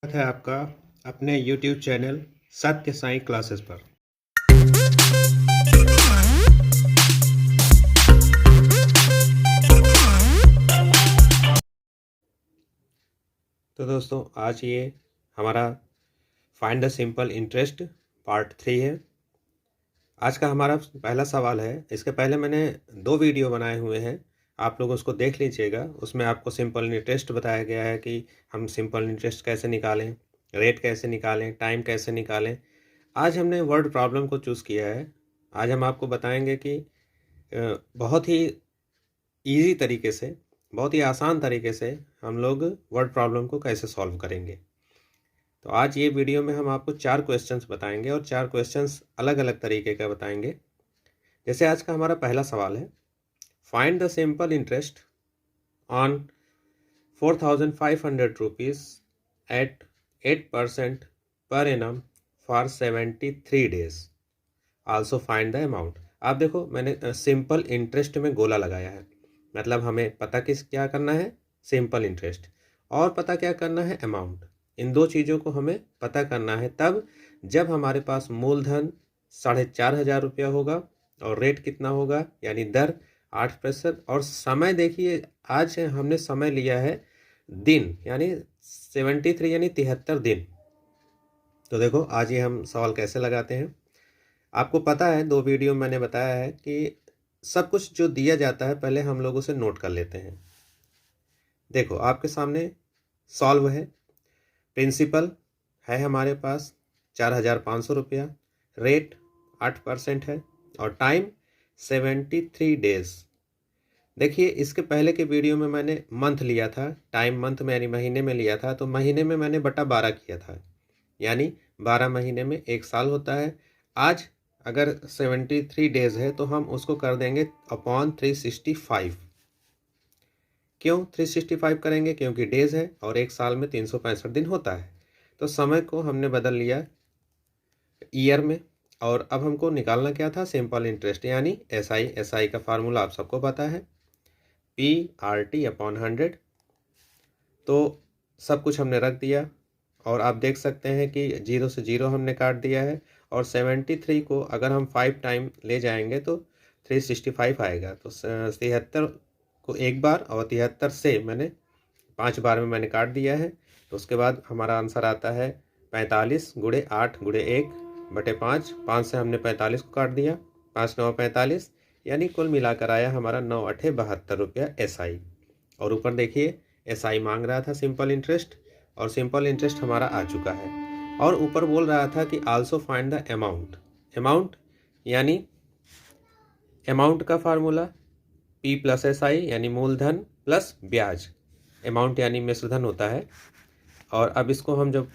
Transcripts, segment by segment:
स्वागत है आपका अपने YouTube चैनल सत्य साई क्लासेस पर। तो दोस्तों आज ये हमारा find the simple interest part 3 है। आज का हमारा पहला सवाल है। इसके पहले मैंने 2 वीडियो बनाए हुए हैं, आप लोग उसको देख लीजिएगा। उसमें आपको सिंपल इंटरेस्ट बताया गया है कि हम सिंपल इंटरेस्ट कैसे निकालें, रेट कैसे निकालें, टाइम कैसे निकालें। आज हमने वर्ड प्रॉब्लम को चूज़ किया है। आज हम आपको बताएंगे कि बहुत ही इजी तरीके से, बहुत ही आसान तरीके से हम लोग वर्ड प्रॉब्लम को कैसे सॉल्व करेंगे। तो आज ये वीडियो में हम आपको 4 क्वेश्चंस बताएंगे और 4 क्वेश्चंस अलग अलग तरीके का बताएंगे। जैसे आज का हमारा पहला सवाल है, find the simple interest on 4,500 rupees at 8% per annum for 73 days, also find the amount. आप देखो, मैंने सिंपल इंटरेस्ट में गोला लगाया है, मतलब हमें पता क्या करना है, सिंपल इंटरेस्ट, और पता क्या करना है, अमाउंट। इन 2 चीज़ों को हमें पता करना है तब जब हमारे पास मूलधन 4,500 रुपया होगा और रेट कितना होगा, यानी दर 8%। और समय देखिए, आज हमने समय लिया है दिन, यानी 73 यानी 73 दिन। तो देखो आज ये हम सवाल कैसे लगाते हैं। आपको पता है 2 वीडियो मैंने बताया है कि सब कुछ जो दिया जाता है पहले हम लोग उसे नोट कर लेते हैं। देखो आपके सामने सॉल्व है, प्रिंसिपल है हमारे पास 4,500 रुपया, रेट 8% है और टाइम 73 डेज। देखिए इसके पहले के वीडियो में मैंने मंथ लिया था, टाइम मंथ में यानी महीने में लिया था, तो महीने में मैंने बटा 12 किया था, यानी 12 महीने में 1 साल होता है। आज अगर 73 डेज है तो हम उसको कर देंगे अपॉन 365। क्यों 365 करेंगे? क्योंकि डेज है और 1 साल में 365 दिन होता है। तो समय को हमने बदल लिया ईयर में। और अब हमको निकालना क्या था, सिंपल इंटरेस्ट यानी एसआई। एसआई का फार्मूला आप सबको पता है, PRT अपॉन 100। तो सब कुछ हमने रख दिया और आप देख सकते हैं कि 0 से 0 हमने काट दिया है। और 73 को अगर हम 5 टाइम ले जाएंगे तो 365 आएगा। तो 73 को 1 बार और 73 से मैंने 5 बार में मैंने काट दिया है। तो उसके बाद हमारा आंसर आता है 45 गुणे 8 गुणे 1 बटे 5। 5 से हमने 45 को काट दिया, 5 9 45, यानी कुल मिलाकर आया हमारा 9 8 72 रुपया एसआई। और ऊपर देखिए एसआई मांग रहा था सिंपल इंटरेस्ट, और सिंपल इंटरेस्ट हमारा आ चुका है। और ऊपर बोल रहा था कि also find the amount. Amount यानी अमाउंट का फार्मूला P प्लस SI यानी मूलधन प्लस ब्याज। अमाउंट यानी मिश्रधन होता है। और अब इसको हम जब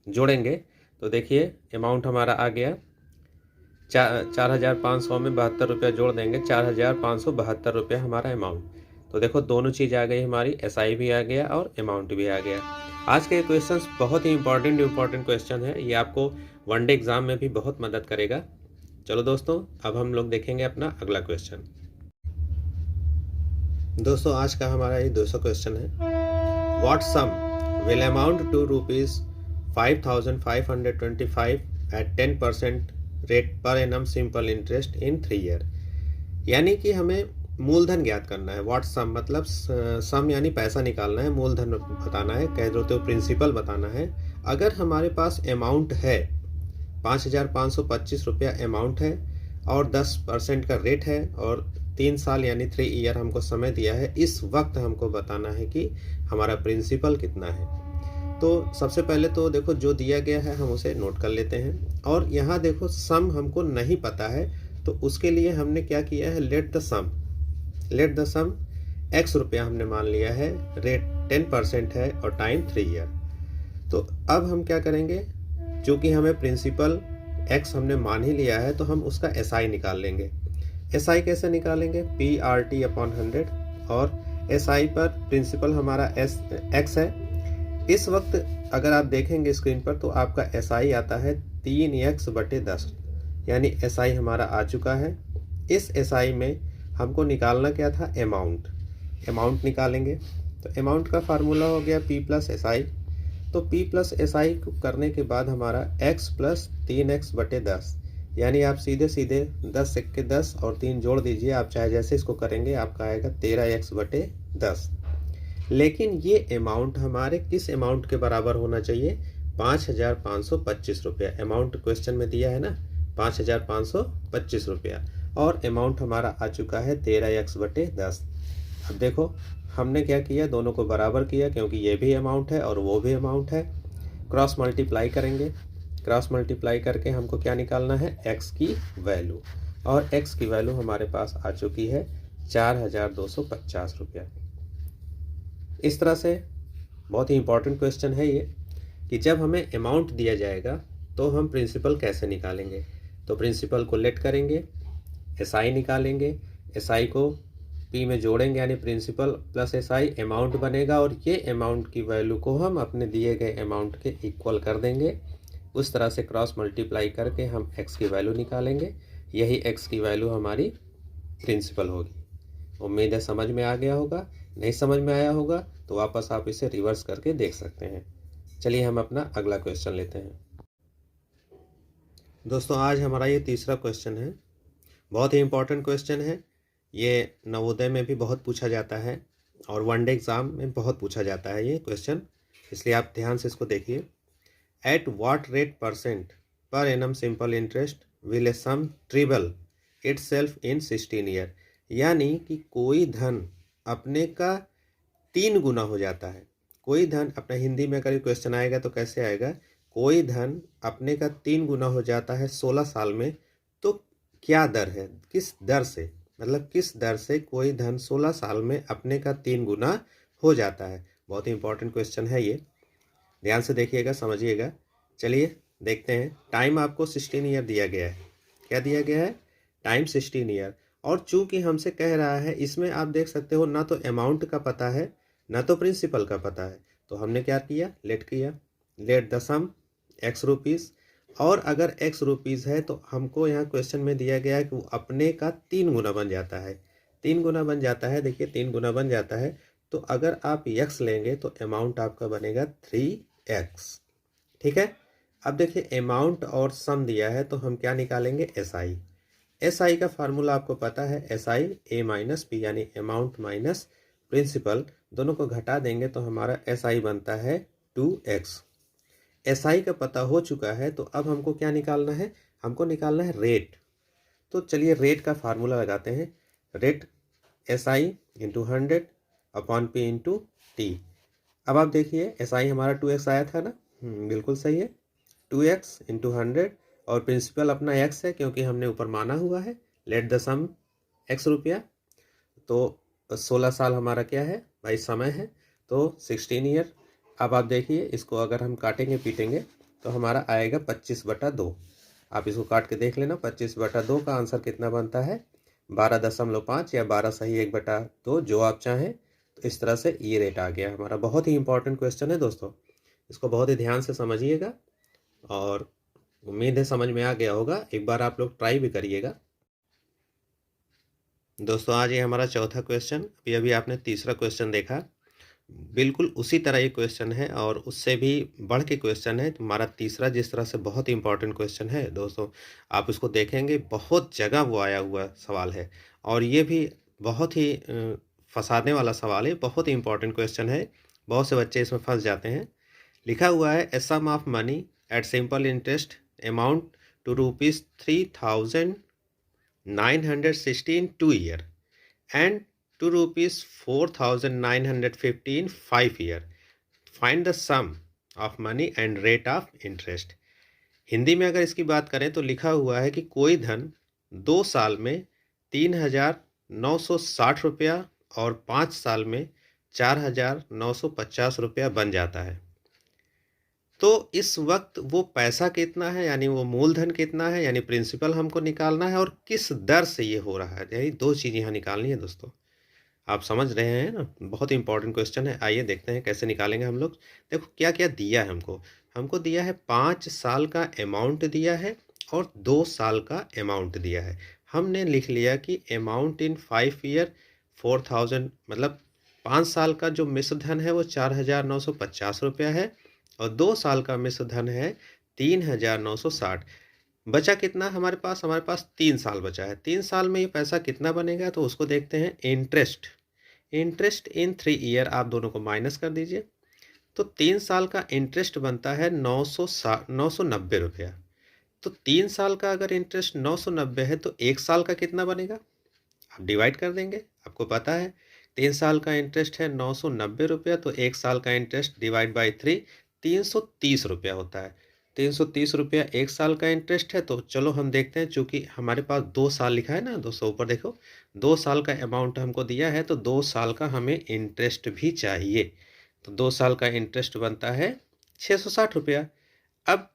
जोड़ेंगे तो देखिए अमाउंट हमारा आ गया 4,500 में 72 रुपया जोड़ देंगे, 4,572 रुपया हमारा अमाउंट। तो देखो दोनों चीज़ आ गई हमारी, SI भी आ गया और अमाउंट भी आ गया। आज के क्वेश्चंस बहुत ही इंपॉर्टेंट क्वेश्चन है, ये आपको वनडे एग्जाम में भी बहुत मदद करेगा। चलो दोस्तों, अब हम लोग देखेंगे अपना अगला क्वेश्चन। दोस्तों आज का हमारा ये 200 क्वेश्चन है। What sum will amount to ₹5,525 at 10% rate per annum simple interest in 3 year. यानी कि हमें मूलधन ज्ञात करना है। व्हाट सम मतलब सम यानी पैसा निकालना है, मूलधन बताना है, कह दो तो प्रिंसिपल बताना है। अगर हमारे पास अमाउंट है 5,525 रुपया अमाउंट है और 10% का रेट है और 3 साल यानी 3 ईयर हमको समय दिया है, इस वक्त हमको बताना है कि हमारा प्रिंसिपल कितना है। तो सबसे पहले तो देखो जो दिया गया है हम उसे नोट कर लेते हैं। और यहाँ देखो सम हमको नहीं पता है, तो उसके लिए हमने क्या किया है, लेट द सम x रुपया हमने मान लिया है, रेट 10% है और टाइम 3 ईयर। तो अब हम क्या करेंगे, चूँकि हमें प्रिंसिपल x हमने मान ही लिया है तो हम उसका SI निकाल लेंगे। SI कैसे निकालेंगे, PRT अपॉन 100, और SI पर प्रिंसिपल हमारा x है। इस वक्त अगर आप देखेंगे स्क्रीन पर तो आपका SI आता है 3x बटे 10, यानी SI हमारा आ चुका है। इस SI में हमको निकालना क्या था, अमाउंट निकालेंगे। तो अमाउंट का फार्मूला हो गया P प्लस SI। तो तो P प्लस SI को करने के बाद हमारा x प्लस 3x/10, यानी आप सीधे सीधे 10 सिक्के 10 और 3 जोड़ दीजिए, आप चाहे जैसे इसको करेंगे आपका आएगा 13x/10। लेकिन ये अमाउंट हमारे किस अमाउंट के बराबर होना चाहिए? 5525 रुपया। अमाउंट क्वेश्चन में दिया है ना, 5525 रुपया, और अमाउंट हमारा आ चुका है 13x/10। अब देखो हमने क्या किया, दोनों को बराबर किया क्योंकि ये भी अमाउंट है और वो भी अमाउंट है। क्रॉस मल्टीप्लाई करेंगे, क्रॉस मल्टीप्लाई करके हमको क्या निकालना है? x की वैल्यू, और x की वैल्यू हमारे पास आ चुकी है 4250 रुपया। इस तरह से बहुत ही इंपॉर्टेंट क्वेश्चन है ये कि जब हमें अमाउंट दिया जाएगा तो हम प्रिंसिपल कैसे निकालेंगे। तो प्रिंसिपल को लेट करेंगे, SI निकालेंगे, SI को P में जोड़ेंगे, यानी प्रिंसिपल प्लस SI अमाउंट बनेगा, और ये अमाउंट की वैल्यू को हम अपने दिए गए अमाउंट के इक्वल कर देंगे। उस तरह से क्रॉस मल्टीप्लाई करके हम x की वैल्यू निकालेंगे, यही x की वैल्यू हमारी प्रिंसिपल होगी। उम्मीद है समझ में आ गया होगा। नहीं समझ में आया होगा तो वापस आप इसे रिवर्स करके देख सकते हैं। चलिए हम अपना अगला क्वेश्चन लेते हैं। दोस्तों आज हमारा ये तीसरा क्वेश्चन है, बहुत ही इंपॉर्टेंट क्वेश्चन है। ये नवोदय में भी बहुत पूछा जाता है और वनडे एग्ज़ाम में बहुत पूछा जाता है ये क्वेश्चन, इसलिए आप ध्यान से इसको देखिए। At what rate percent per annum simple interest will a sum triple itself in 16 year, यानी कि कोई धन अपने का 3 गुना हो जाता है। कोई धन अपना, हिंदी में अगर क्वेश्चन आएगा तो कैसे आएगा? कोई धन अपने का 3 गुना हो जाता है 16 साल में, तो क्या दर है, किस दर से, मतलब किस दर से कोई धन 16 साल में अपने का 3 गुना हो जाता है। बहुत ही इंपॉर्टेंट क्वेश्चन है ये, ध्यान से देखिएगा, समझिएगा। चलिए देखते हैं। टाइम आपको 16 ईयर दिया गया है। क्या दिया गया है? Time 16 year. और चूंकि हमसे कह रहा है, इसमें आप देख सकते हो ना तो अमाउंट का पता है ना तो प्रिंसिपल का पता है, तो हमने क्या किया? लेट किया, let the sum x rupees, और अगर x रुपीज़ है तो हमको यहाँ क्वेश्चन में दिया गया है कि वो अपने का 3 गुना बन जाता है। 3 गुना बन जाता है, देखिए 3 गुना बन जाता है, तो अगर आप x लेंगे तो अमाउंट आपका बनेगा 3x। ठीक है। अब देखिए अमाउंट और सम दिया है तो हम क्या निकालेंगे? SI का फार्मूला आपको पता है, SI A माइनस P, यानी अमाउंट माइनस प्रिंसिपल, दोनों को घटा देंगे तो हमारा SI बनता है 2x। SI का पता हो चुका है तो अब हमको क्या निकालना है? हमको निकालना है रेट। तो चलिए रेट का फार्मूला लगाते हैं। Rate SI into 100 upon P into T। अब आप देखिए SI हमारा 2x आया था ना, बिल्कुल सही है। 2x इंटू 100, और प्रिंसिपल अपना x है क्योंकि हमने ऊपर माना हुआ है। लेट द सम x रुपया, तो 16 साल हमारा क्या है भाई? समय है, तो 16 ईयर। अब आप देखिए इसको अगर हम काटेंगे पीटेंगे तो हमारा आएगा 25/2। आप इसको काट के देख लेना, 25/2 का आंसर कितना बनता है? 12.5 या 12 सही 1/2, जो आप चाहें। तो इस तरह से ये रेट आ गया हमारा। बहुत ही इंपॉर्टेंट क्वेश्चन है दोस्तों, इसको बहुत ही ध्यान से समझिएगा, और उम्मीद है समझ में आ गया होगा। एक बार आप लोग ट्राई भी करिएगा। दोस्तों आज ये हमारा चौथा क्वेश्चन, अभी आपने तीसरा क्वेश्चन देखा, बिल्कुल उसी तरह ये क्वेश्चन है और उससे भी बढ़ के क्वेश्चन है। हमारा तीसरा जिस तरह से बहुत ही इंपॉर्टेंट क्वेश्चन है दोस्तों, आप इसको देखेंगे बहुत जगह वो आया हुआ सवाल है, और ये भी बहुत ही फंसाने वाला सवाल है। बहुत ही इंपॉर्टेंट क्वेश्चन है, बहुत से बच्चे इसमें फंस जाते हैं। लिखा हुआ है a sum of money at simple interest amount to ₹3,916 2 year and ₹4,915 5 year. Find the sum of money and rate of interest. Hindi में अगर इसकी बात करें तो लिखा हुआ है कि कोई धन 2 साल में 3,960 रुपया और 5 साल में 4,950 रुपया बन जाता है। तो इस वक्त वो पैसा कितना है, यानी वो मूलधन कितना है, यानी प्रिंसिपल हमको निकालना है, और किस दर से ये हो रहा है, यानी 2 चीज़ यहाँ निकालनी है दोस्तों। आप समझ रहे हैं ना, बहुत इंपॉर्टेंट क्वेश्चन है। आइए देखते हैं कैसे निकालेंगे हम लोग। देखो क्या क्या दिया है हमको। हमको दिया है 5 साल का अमाउंट दिया है और 2 साल का अमाउंट दिया है। हमने लिख लिया कि अमाउंट इन 5 ईयर 4,000, मतलब 5 साल का जो मिश्र धन है वो 4,950 रुपया है, और 2 साल का मिश्र धन है 3,960। बचा कितना हमारे पास? हमारे पास 3 साल बचा है। 3 साल में ये पैसा कितना बनेगा तो उसको देखते हैं। इंटरेस्ट इन 3 ईयर आप दोनों को माइनस कर दीजिए। तो 3 साल का इंटरेस्ट बनता है 990 रुपया। तो 3 साल का अगर इंटरेस्ट 990 है तो 1 साल का कितना बनेगा? आप डिवाइड कर देंगे, आपको पता है 3 साल का इंटरेस्ट है 990 रुपया, तो 1 साल का इंटरेस्ट डिवाइड बाई 3 330 रुपया होता है। 330 रुपया 1 साल का इंटरेस्ट है। तो चलो हम देखते हैं, चूँकि हमारे पास 2 साल लिखा है ना, 200 ऊपर देखो, 2 साल का अमाउंट हमको दिया है, तो 2 साल का हमें इंटरेस्ट भी चाहिए। तो 2 साल का इंटरेस्ट बनता है 660 रुपया। अब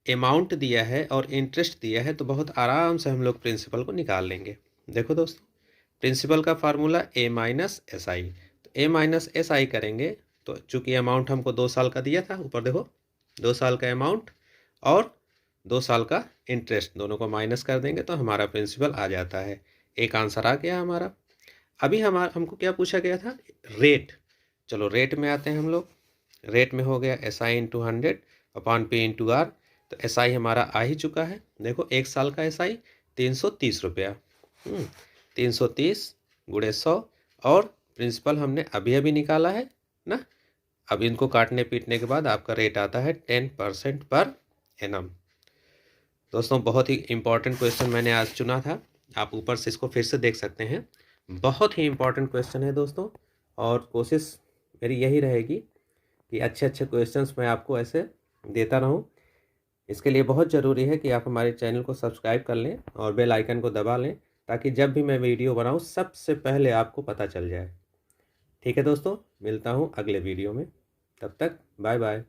अमाउंट दिया है और इंटरेस्ट दिया है तो बहुत आराम से हम लोग प्रिंसिपल को निकाल लेंगे। देखो दोस्तों, प्रिंसिपल का formula A minus S I. तो ए माइनस एस आई करेंगे तो चूंकि अमाउंट हमको 2 साल का दिया था, ऊपर देखो 2 साल का अमाउंट और 2 साल का इंटरेस्ट, दोनों को माइनस कर देंगे तो हमारा प्रिंसिपल आ जाता है। एक आंसर आ गया हमारा। अभी हमको क्या पूछा गया था? रेट। चलो रेट में आते हैं हम लोग। रेट में हो गया S I into 100 upon P into R. तो एस आई हमारा आ ही चुका है। देखो 1 साल का एस आई 330 रुपया, 330 गुणे 100, और प्रिंसिपल हमने अभी अभी निकाला है ना। अब इनको काटने पीटने के बाद आपका रेट आता है 10% पर एनम। दोस्तों बहुत ही इंपॉर्टेंट क्वेश्चन मैंने आज चुना था, आप ऊपर से इसको फिर से देख सकते हैं। बहुत ही इंपॉर्टेंट क्वेश्चन है दोस्तों, और कोशिश मेरी यही रहेगी कि अच्छे अच्छे क्वेश्चंस मैं आपको ऐसे देता रहूं। इसके लिए बहुत ज़रूरी है कि आप हमारे चैनल को सब्सक्राइब कर लें और बेल आइकन को दबा लें, ताकि जब भी मैं वीडियो बनाऊं सबसे पहले आपको पता चल जाए। ठीक है दोस्तों, मिलता हूं अगले वीडियो में, तब तक बाय बाय।